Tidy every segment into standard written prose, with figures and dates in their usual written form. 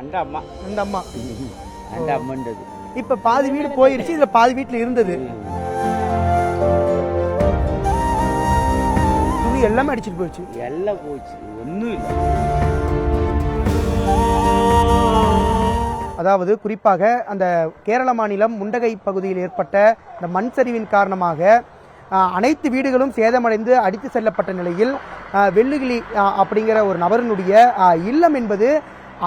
அந்த அம்மா அம்மன்றது. இப்ப பாதி வீடு போயிருச்சு, இதுல பாதி வீட்டுல இருந்தது. துணி எல்லாமே அடிச்சிட்டு போயிடுச்சு. எல்லாம் போச்சு, ஒன்றும் இல்லை. அதாவது குறிப்பாக அந்த கேரள மாநிலம் முண்டகை பகுதியில் ஏற்பட்ட இந்த மண் சரிவின் காரணமாக அனைத்து வீடுகளும் சேதமடைந்து அடித்து செல்லப்பட்ட நிலையில் வெள்ளுகிளி அப்படிங்கிற ஒரு நபரினுடைய இல்லம் என்பது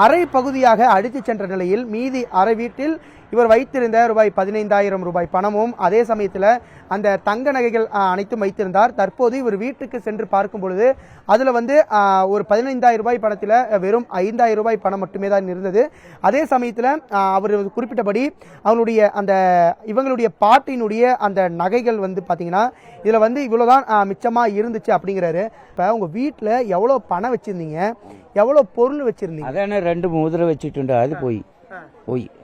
அரை பகுதியாக அடித்து சென்ற நிலையில் மீதி அரை வீட்டில் இவர் வைத்திருந்த ரூபாய் 15,000 ரூபாய் பணமும் அதே சமயத்தில் அந்த தங்க நகைகள் அனைத்தும் வைத்திருந்தார். தற்போது இவர் வீட்டுக்கு சென்று பார்க்கும் பொழுது அதில் வந்து ஒரு 15,000 ரூபாய் பணத்தில் வெறும் 5,000 ரூபாய் பணம் மட்டுமே தான் இருந்தது. அதே சமயத்தில் அவர் குறிப்பிட்டபடி அவங்களுடைய அந்த இவங்களுடைய பாட்டினுடைய அந்த நகைகள் வந்து பார்த்தீங்கன்னா இதில் வந்து இவ்வளோதான் மிச்சமாக இருந்துச்சு அப்படிங்கிறாரு. இப்போ உங்கள் வீட்டில் எவ்வளோ பணம் வச்சுருந்தீங்க, எவ்வளோ பொருள் வச்சுருந்தீங்க? அதானே 2 மோதிரம் வச்சுட்டு அது போய்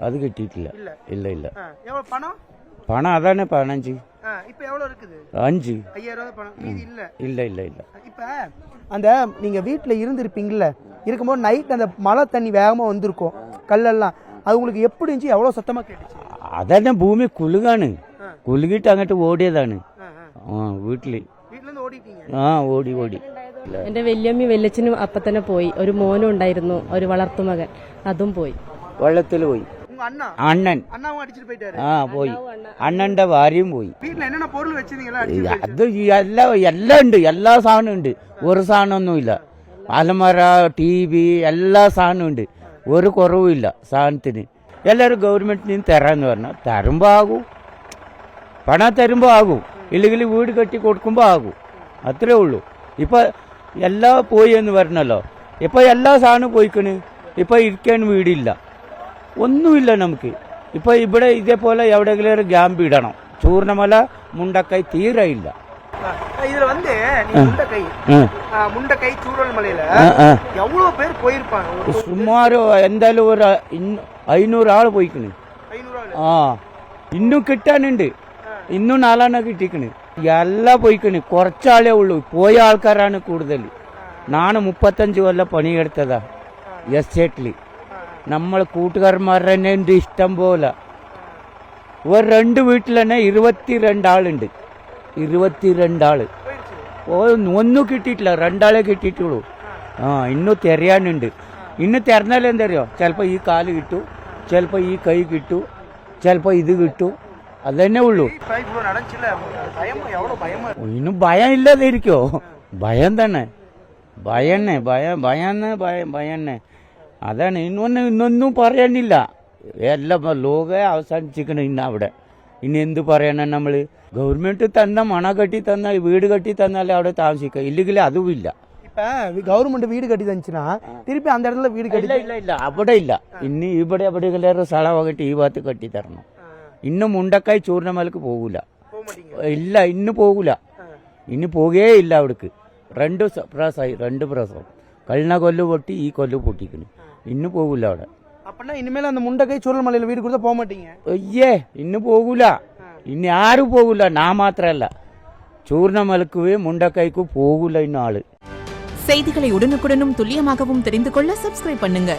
அது கட்டிட்டு இல்லை பணம் அதானே 15. இப்போ எவ்வளோ இருக்குது? 5. 5,000 பணம் மீதி இல்லை. இல்லை. இப்போ அந்த நீங்கள் வீட்டில் இருந்திருப்பீங்கல்ல, இருக்கும்போது நைட் அந்த மழை தண்ணி வேகமாக வந்திருக்கும், கல்லெல்லாம், அது உங்களுக்கு எப்படி இருந்துச்சு? எவ்வளோ சத்தமாக கேட்டுச்சு? அதானே பூமி குலுகானு, കുലുകിട്ട് അങ്ങോട്ട് ഓടിയതാണ്. വീട്ടില് ഓടി. എന്റെ വല്യമ്മി വല്യച്ഛനും അപ്പൊ തന്നെ പോയി. ഒരു മോനും ഉണ്ടായിരുന്നു, ഒരു വളർത്തുമകൻ, അതും പോയി. വെള്ളത്തിൽ പോയി. അണ്ണൻ പോയി. അണ്ണന്റെ ഭാര്യയും പോയി. അത് എല്ലാം ഉണ്ട്, എല്ലാ സാധനവും ഉണ്ട്. ഒരു സാധനമൊന്നുമില്ല. അലമര, TV എല്ലാ സാധനവും ഉണ്ട്. ഒരു കുറവുമില്ല സാധനത്തിന്. എല്ലാവരും ഗവൺമെന്റിന് നിന്ന് തരാന്ന് പറഞ്ഞാൽ തരുമ്പോ ആകും, പണം തരുമ്പോ ആകും, ഇല്ലെങ്കിൽ വീട് കെട്ടി കൊടുക്കുമ്പോ ആകും, അത്രേ ഉള്ളൂ. ഇപ്പൊ എല്ലാം പോയി എന്ന് പറഞ്ഞല്ലോ. ഇപ്പൊ എല്ലാ സാധനവും പോയിക്കണ്. ഇപ്പൊ ഇരിക്കാൻ വീടില്ല, ഒന്നുമില്ല നമുക്ക്. ഇപ്പൊ ഇവിടെ ഇതേപോലെ എവിടെയെങ്കിലും ഒരു ക്യാമ്പ് ഇടണം. ചൂർണമല മുണ്ടക്കൈ തീരെ ഇല്ല. இதுல வந்து முண்டக்கை சூரல் மலையில எவ்வளவு பேர் போயிருப்பாங்க? சுமார் എന്തായാലും ഒരു 500 ആള് പോയിക്കണ്. ഇന്നും കിട്ടാനുണ്ട്, ഇന്നും 4 കിട്ടിക്കണ്. എല്ലാം പോയിക്കണ്, കുറച്ചാളേ ഉള്ളൂ. പോയ ആൾക്കാരാണ് കൂടുതൽ. നാണ് 35 കൊല്ലം പണിയെടുത്തതാ എസ്റ്റേറ്റില്. നമ്മൾ കൂട്ടുകാരന്മാരുടെ തന്നെ ഉണ്ട് ഇഷ്ടം പോലെ. ഒരു 2 വീട്ടിൽ തന്നെ 22 ആളുണ്ട്. 22 ആള്. ഒന്നും കിട്ടിയിട്ടില്ല, 2 ആളെ കിട്ടിയിട്ടുള്ളൂ. ഇന്നും തെരയാനുണ്ട്. ഇന്ന് തെരഞ്ഞാൽ എന്തറിയോ, ചിലപ്പോൾ ഈ കാല് കിട്ടൂ, ചിലപ്പോൾ ഈ കൈ കിട്ടൂ, ചിലപ്പോൾ ഇത് കിട്ടൂ, അത് തന്നെ ഉള്ളൂ. ഇന്നും ഭയം ഇല്ലാതെ ഇരിക്കോ? ഭയം തന്നെ, ഭയം. അതാണ് ഇന്നൊന്നും പറയാനില്ല. എല്ലാം ലോക അവസാനിച്ചിരിക്കണം ഇന്ന് അവിടെ. ഇനി എന്ത് പറയാനാ നമ്മള്? ഗവൺമെന്റ് തന്ന മണ കെട്ടി തന്ന വീട് കെട്ടി തന്നാലേ അവിടെ താമസിക്കുക, ഇല്ലെങ്കിൽ അതുമില്ല. கவர்மெண்ட் வீடு கட்டி தந்துச்சுன்னா திருப்பி அந்த இடத்துல வீடு கட்டி இல்ல അവിടെ ഇല്ല. ഇനി ഇവിടെ എവിടെയെങ്കിലും സ്ഥലമാകട്ടെ ഈ ഭാഗത്ത് കെട്ടി തരണം. ഇന്നും മുണ്ടക്കായി ചൂർണമലക്ക് പോകൂല. ഇല്ല, ഇന്ന് പോകൂല. ഇനി പോകേ ഇല്ല അവിടേക്ക്. 2 പ്രാവശ്യം കഴിഞ്ഞ കൊല്ലു പൊട്ടി, ഈ കൊല്ലു പൊട്ടിക്കണ്. ഇന്ന് പോകൂല അവിടെ. அப்படின்னா இனிமேல் அந்த முண்டக்கை சூரல் மலையில வீடு கொடுத்தா போக மாட்டீங்க? അയ്യേ, ഇന്ന് പോകൂല. ഇനി ആരും പോകൂല. ഞാൻ മാത്രല്ല, ചൂർണമലക്ക് മുണ്ടക്കൈക്ക് പോകൂല ഇന്ന് ആള്. செய்திகளை உடனுக்குடனும் துல்லியமாகவும் தெரிந்து கொள்ள சப்ஸ்கிரைப் பண்ணுங்க.